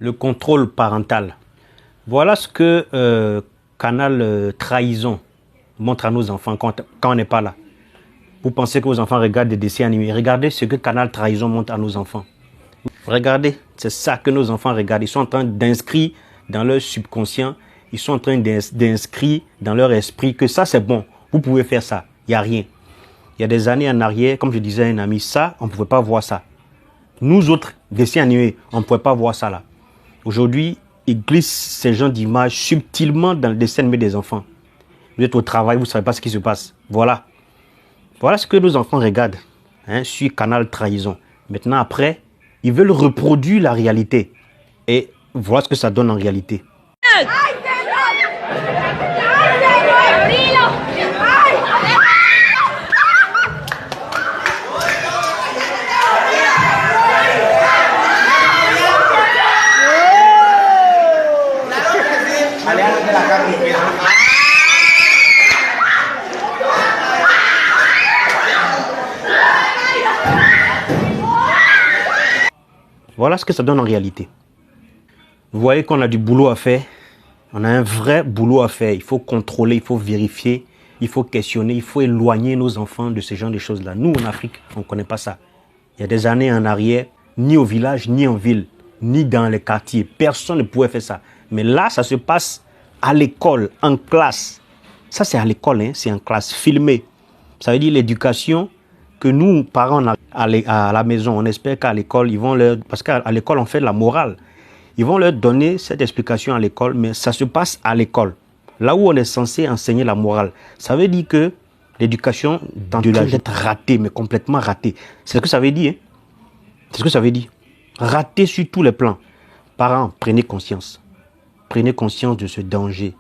Le contrôle parental. Voilà ce que Canal Trahison montre à nos enfants quand on n'est pas là. Vous pensez que vos enfants regardent des dessins animés. Regardez ce que Canal Trahison montre à nos enfants. Regardez, c'est ça que nos enfants regardent. Ils sont en train d'inscrire dans leur subconscient, ils sont en train d'inscrire dans leur esprit que ça c'est bon. Vous pouvez faire ça. Il n'y a rien. Il y a des années en arrière, comme je disais à un ami, ça, on ne pouvait pas voir ça. Nous autres, dessins animés, on ne pouvait pas voir ça là. Aujourd'hui, ils glissent ces genres d'images subtilement dans le dessin animé des enfants. Vous êtes au travail, vous ne savez pas ce qui se passe. Voilà. Voilà ce que nos enfants regardent sur Canal Trahison. Maintenant, après, ils veulent reproduire la réalité. Et voilà ce que ça donne en réalité. Voilà ce que ça donne en réalité. Vous voyez qu'on a du boulot à faire. On a un vrai boulot à faire. Il faut contrôler, il faut vérifier, il faut questionner, il faut éloigner nos enfants de ce genre de choses-là. Nous, en Afrique, on ne connaît pas ça. Il y a des années en arrière, ni au village, ni en ville, ni dans les quartiers. Personne ne pouvait faire ça. Mais là, ça se passe à l'école, en classe. Ça, c'est à l'école, c'est en classe, filmé. Ça veut dire l'éducation que nous, parents, à la maison, on espère qu'à l'école, ils vont leur... Parce qu'à l'école, on fait de la morale. Ils vont leur donner cette explication à l'école, mais ça se passe à l'école. Là où on est censé enseigner la morale. Ça veut dire que l'éducation de la être ratée, mais complètement ratée. C'est ce que ça veut dire. C'est ce que ça veut dire. Raté sur tous les plans. Parents, prenez conscience. Prenez conscience de ce danger.